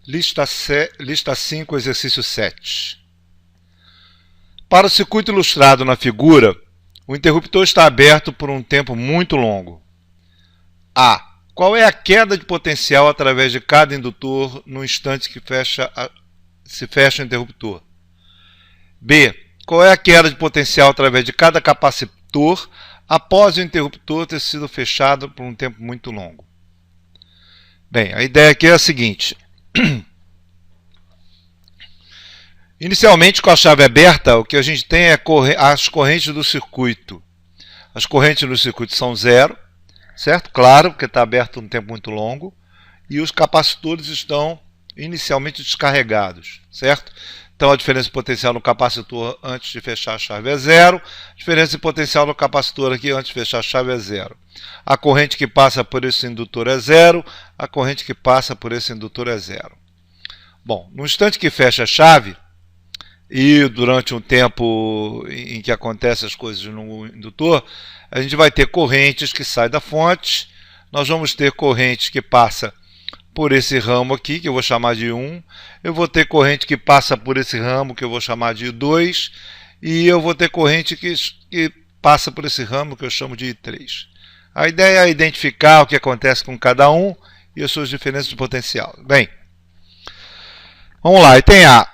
Lista 5, exercício 7. Para o circuito ilustrado na figura, o interruptor está aberto por um tempo muito longo. A. Qual é a queda de potencial através de cada indutor no instante que se fecha o interruptor? B. Qual é a queda de potencial através de cada capacitor após o interruptor ter sido fechado por um tempo muito longo? Bem, a ideia aqui é a seguinte. Inicialmente, com a chave aberta, o que a gente tem é as correntes do circuito. As correntes do circuito são zero, certo? Claro, porque está aberto um tempo muito longo. E os capacitores estão inicialmente descarregados, certo? Então, a diferença de potencial no capacitor antes de fechar a chave é zero. A diferença de potencial no capacitor aqui antes de fechar a chave é zero. A corrente que passa por esse indutor é zero. A corrente que passa por esse indutor é zero. Bom, no instante que fecha a chave, e durante um tempo em que acontecem as coisas no indutor, a gente vai ter correntes que saem da fonte. Nós vamos ter correntes que passam por esse ramo aqui, que eu vou chamar de 1. Eu vou ter corrente que passa por esse ramo, que eu vou chamar de 2. E eu vou ter corrente que passa por esse ramo, que eu chamo de 3. A ideia é identificar o que acontece com cada um e as suas diferenças de potencial. Bem, vamos lá. E tem A.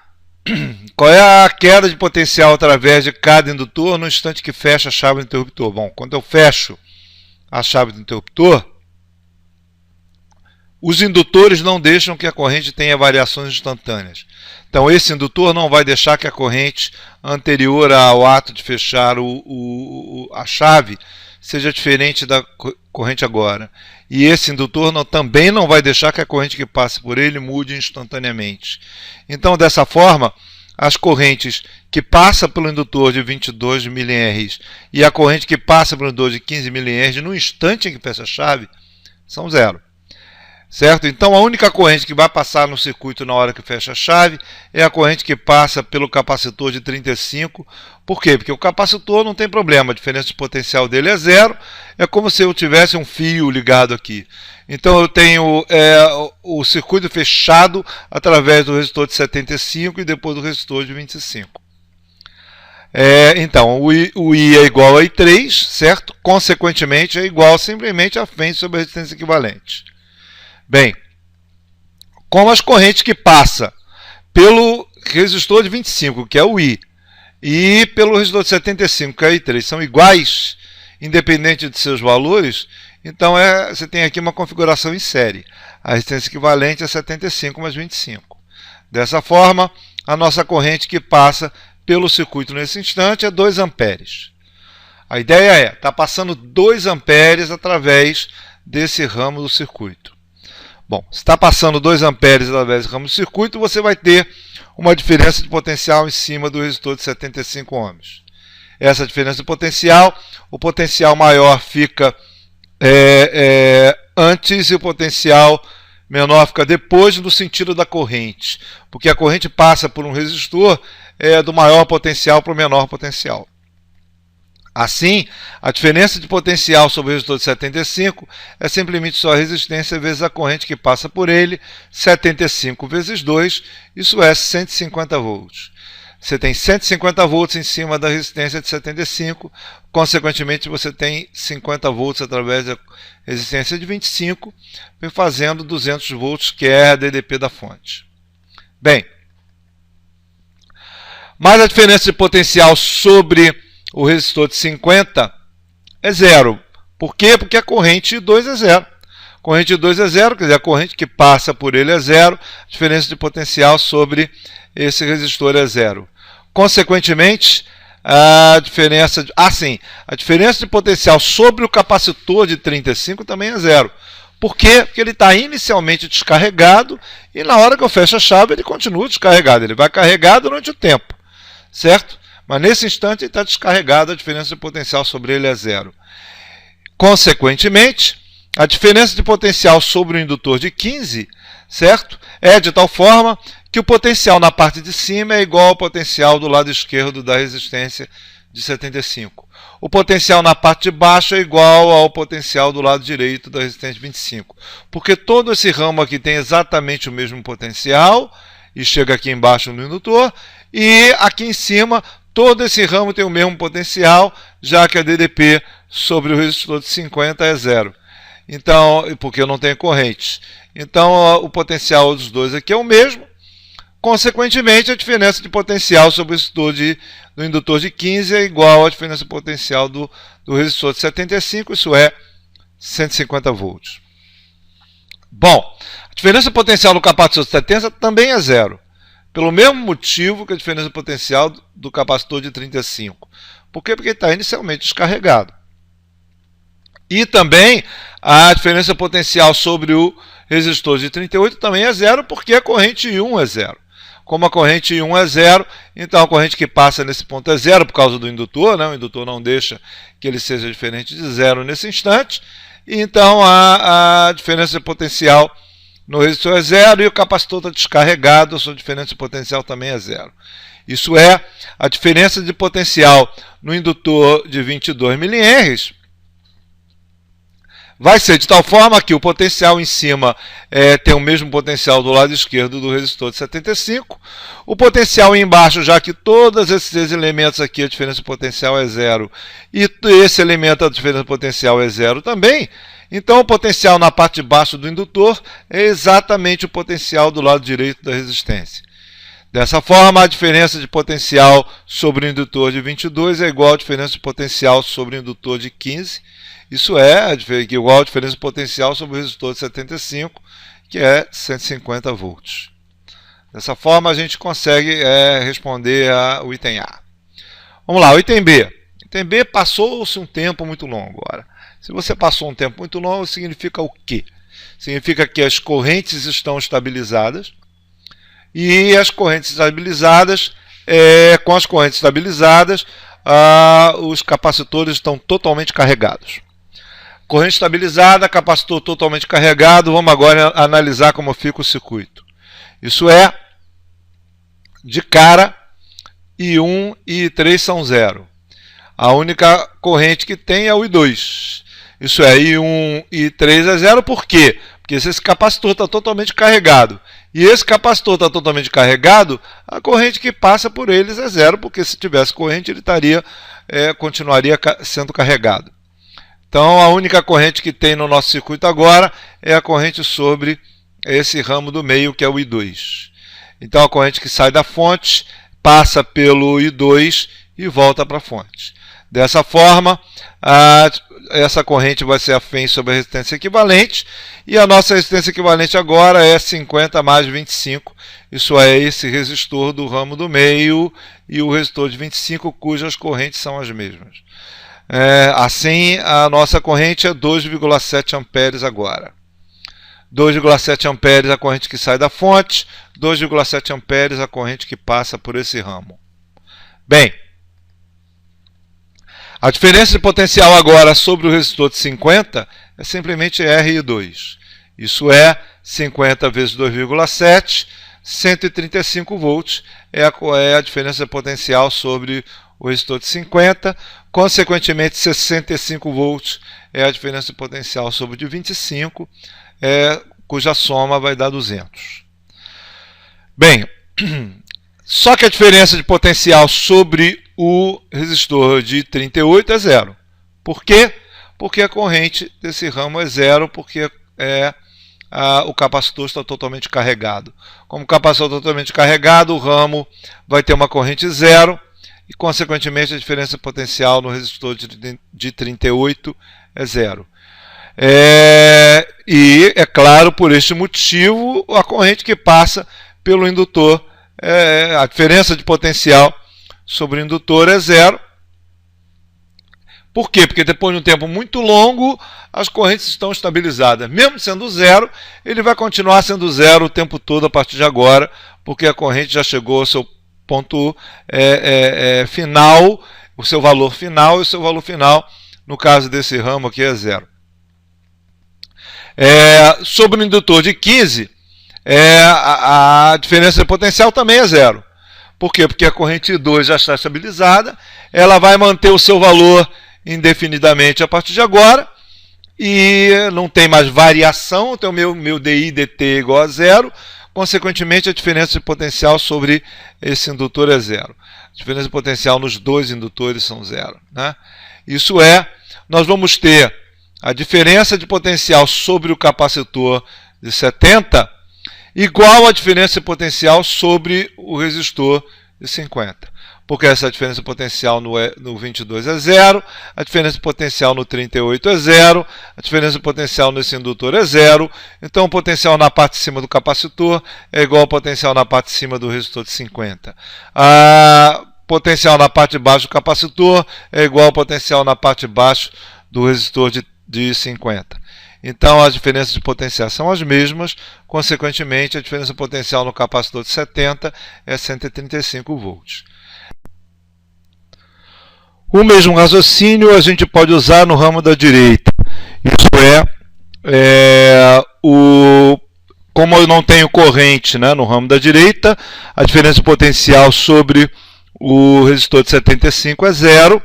Qual é a queda de potencial através de cada indutor no instante que fecha a chave do interruptor? Bom, quando eu fecho a chave do interruptor, os indutores não deixam que a corrente tenha variações instantâneas. Então, esse indutor não vai deixar que a corrente anterior ao ato de fechar a chave seja diferente da corrente agora. E esse indutor também não vai deixar que a corrente que passe por ele mude instantaneamente. Então, dessa forma, as correntes que passam pelo indutor de 22 mA e a corrente que passa pelo indutor de 15 mA no instante em que fecha a chave são zero. Certo? Então, a única corrente que vai passar no circuito na hora que fecha a chave é a corrente que passa pelo capacitor de 35. Por quê? Porque o capacitor não tem problema, a diferença de potencial dele é zero. É como se eu tivesse um fio ligado aqui. Então, eu tenho o circuito fechado através do resistor de 75 e depois do resistor de 25. Então, o I é igual a I3, certo? Consequentemente, é igual simplesmente a frente sobre a resistência equivalente. Bem, como as correntes que passam pelo resistor de 25, que é o I, e pelo resistor de 75, que é o I3, são iguais, independente de seus valores, então você tem aqui uma configuração em série. A resistência equivalente é 75 mais 25. Dessa forma, a nossa corrente que passa pelo circuito nesse instante é 2 amperes. A ideia está passando 2 amperes através desse ramo do circuito. Bom, se está passando 2 amperes através do ramo do circuito, você vai ter uma diferença de potencial em cima do resistor de 75 ohms. Essa diferença de potencial, o potencial maior fica antes e o potencial menor fica depois no sentido da corrente, porque a corrente passa por um resistor do maior potencial para o menor potencial. Assim, a diferença de potencial sobre o resistor de 75 é simplesmente só a resistência vezes a corrente que passa por ele, 75 vezes 2, isso é 150 volts. Você tem 150 volts em cima da resistência de 75, consequentemente você tem 50 volts através da resistência de 25, fazendo 200 volts, que é a DDP da fonte. Bem, mas a diferença de potencial sobre o resistor de 50 é zero. Por quê? Porque a corrente 2 é zero. A corrente 2 é zero, quer dizer, a corrente que passa por ele é zero, a diferença de potencial sobre esse resistor é zero. Consequentemente, a diferença de potencial sobre o capacitor de 35 também é zero. Por quê? Porque ele está inicialmente descarregado e na hora que eu fecho a chave ele continua descarregado. Ele vai carregar durante o tempo, certo? Mas nesse instante ele está descarregado, a diferença de potencial sobre ele é zero. Consequentemente, a diferença de potencial sobre o indutor de 15, certo? É de tal forma que o potencial na parte de cima é igual ao potencial do lado esquerdo da resistência de 75. O potencial na parte de baixo é igual ao potencial do lado direito da resistência de 25. Porque todo esse ramo aqui tem exatamente o mesmo potencial, e chega aqui embaixo no indutor, e aqui em cima todo esse ramo tem o mesmo potencial, já que a DDP sobre o resistor de 50 é zero. Então, porque eu não tenho correntes. Então, o potencial dos dois aqui é o mesmo. Consequentemente, a diferença de potencial sobre o resistor do indutor de 15 é igual à diferença de potencial do resistor de 75, isso é 150 volts. Bom, a diferença de potencial do capacitor de 70 também é zero, pelo mesmo motivo que a diferença de potencial do capacitor de 35. Por quê? Porque ele está inicialmente descarregado. E também a diferença potencial sobre o resistor de 38 também é zero, porque a corrente I1 é zero. Como a corrente I1 é zero, então a corrente que passa nesse ponto é zero por causa do indutor, né? O indutor não deixa que ele seja diferente de zero nesse instante. E então a diferença de potencial no resistor é zero e o capacitor está descarregado, a sua diferença de potencial também é zero. Isso é, a diferença de potencial no indutor de 22 mA vai ser de tal forma que o potencial em cima tem o mesmo potencial do lado esquerdo do resistor de 75. O potencial embaixo, já que todos esses elementos aqui, a diferença de potencial é zero, e esse elemento, a diferença de potencial é zero também, então o potencial na parte de baixo do indutor é exatamente o potencial do lado direito da resistência. Dessa forma, a diferença de potencial sobre o indutor de 22 é igual à diferença de potencial sobre o indutor de 15. Isso é igual à diferença de potencial sobre o resistor de 75, que é 150 volts. Dessa forma, a gente consegue responder o item A. Vamos lá, o item B. O item B passou-se um tempo muito longo. Agora, se você passou um tempo muito longo, significa o quê? Significa que as correntes estão estabilizadas, e as correntes estabilizadas, com as correntes estabilizadas, os capacitores estão totalmente carregados. Corrente estabilizada, capacitor totalmente carregado. Vamos agora analisar como fica o circuito. Isso é, de cara, I1 e I3 são zero. A única corrente que tem é o I2. Isso é, I1 e I3 é zero. Por quê? Porque se esse capacitor está totalmente carregado e esse capacitor está totalmente carregado, a corrente que passa por eles é zero, porque se tivesse corrente ele continuaria sendo carregado. Então a única corrente que tem no nosso circuito agora é a corrente sobre esse ramo do meio, que é o I2. Então a corrente que sai da fonte passa pelo I2 e volta para a fonte. Dessa forma, essa corrente vai ser afim sobre a resistência equivalente, e a nossa resistência equivalente agora é 50 mais 25, isso é esse resistor do ramo do meio e o resistor de 25, cujas correntes são as mesmas. Assim, a nossa corrente é 2,7 amperes agora. 2,7 amperes a corrente que sai da fonte, 2,7 amperes a corrente que passa por esse ramo. Bem, a diferença de potencial agora sobre o resistor de 50 é simplesmente R2. Isso é 50 vezes 2,7, 135 volts é a diferença de potencial sobre o resistor de 50. Consequentemente, 65 volts é a diferença de potencial sobre o de 25, cuja soma vai dar 200. Bem, só que a diferença de potencial sobre o resistor de 38 é zero. Por quê? Porque a corrente desse ramo é zero, porque o capacitor está totalmente carregado. Como o capacitor está totalmente carregado, o ramo vai ter uma corrente zero, e consequentemente a diferença potencial no resistor de 38 é zero. E é claro, por este motivo, a corrente que passa pelo indutor, a diferença de potencial sobre o indutor é zero. Por quê? Porque depois de um tempo muito longo, as correntes estão estabilizadas. Mesmo sendo zero, ele vai continuar sendo zero o tempo todo a partir de agora, porque a corrente já chegou ao seu ponto final, o seu valor final, e o seu valor final, no caso desse ramo aqui, é zero. Sobre o indutor de 15, a diferença de potencial também é zero. Por quê? Porque a corrente 2 já está estabilizada, ela vai manter o seu valor indefinidamente a partir de agora, e não tem mais variação, então meu DI dt igual a zero, consequentemente a diferença de potencial sobre esse indutor é zero. A diferença de potencial nos dois indutores são zero, né? Isso é, nós vamos ter a diferença de potencial sobre o capacitor de 70 igual à diferença de potencial sobre o resistor de 50. Porque essa diferença de potencial no 22 é zero, a diferença de potencial no 38 é zero, a diferença de potencial nesse indutor é zero, então o potencial na parte de cima do capacitor é igual ao potencial na parte de cima do resistor de 50. A potencial na parte de baixo do capacitor é igual ao potencial na parte de baixo do resistor de 50. Então as diferenças de potencial são as mesmas, consequentemente a diferença de potencial no capacitor de 70 é 135 volts. O mesmo raciocínio a gente pode usar no ramo da direita. Isso como eu não tenho corrente, né, no ramo da direita, a diferença de potencial sobre o resistor de 75 é zero.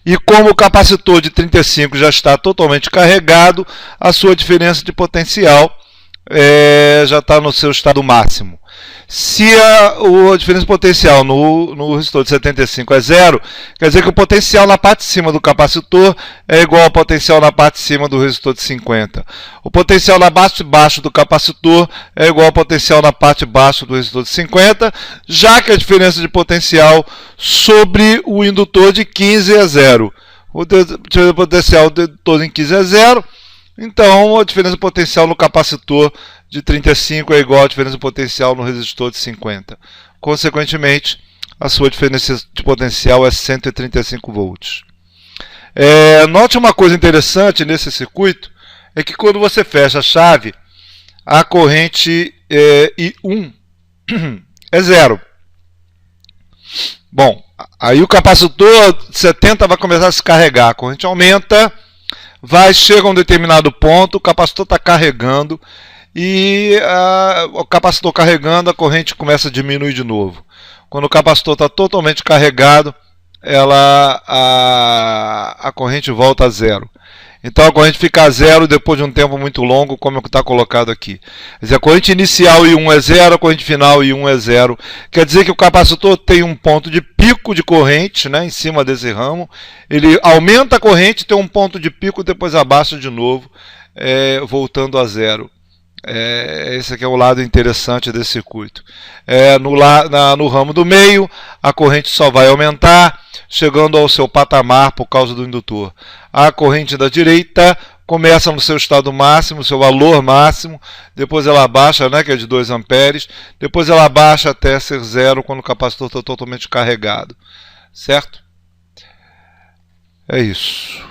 E como o capacitor de 35 já está totalmente carregado, a sua diferença de potencial já está no seu estado máximo. Se a diferença de potencial no resistor de 75 é zero, quer dizer que o potencial na parte de cima do capacitor é igual ao potencial na parte de cima do resistor de 50. O potencial na parte de baixo do capacitor é igual ao potencial na parte de baixo do resistor de 50, já que a diferença de potencial sobre o indutor de 15 é zero. O potencial do indutor em 15 é zero. Então, a diferença de potencial no capacitor de 35 é igual à diferença de potencial no resistor de 50. Consequentemente, a sua diferença de potencial é 135 volts. Note uma coisa interessante nesse circuito, é que quando você fecha a chave, a corrente I1 é zero. Bom, aí o capacitor de 70 vai começar a se carregar, a corrente aumenta, chega a um determinado ponto, o capacitor está carregando e o capacitor carregando, a corrente começa a diminuir de novo. Quando o capacitor está totalmente carregado, a corrente volta a zero. Então a corrente fica a zero depois de um tempo muito longo, como é que está colocado aqui. Quer dizer, a corrente inicial I1 é zero, a corrente final I1 é zero. Quer dizer que o capacitor tem um ponto de pico de corrente, né, em cima desse ramo. Ele aumenta a corrente, tem um ponto de pico, depois abaixa de novo, voltando a zero. Esse aqui é o lado interessante desse circuito. No ramo do meio, a corrente só vai aumentar, chegando ao seu patamar por causa do indutor. A corrente da direita começa no seu estado máximo, seu valor máximo, depois ela baixa, né, que é de 2 amperes, depois ela baixa até ser zero quando o capacitor está totalmente carregado. Certo? É isso.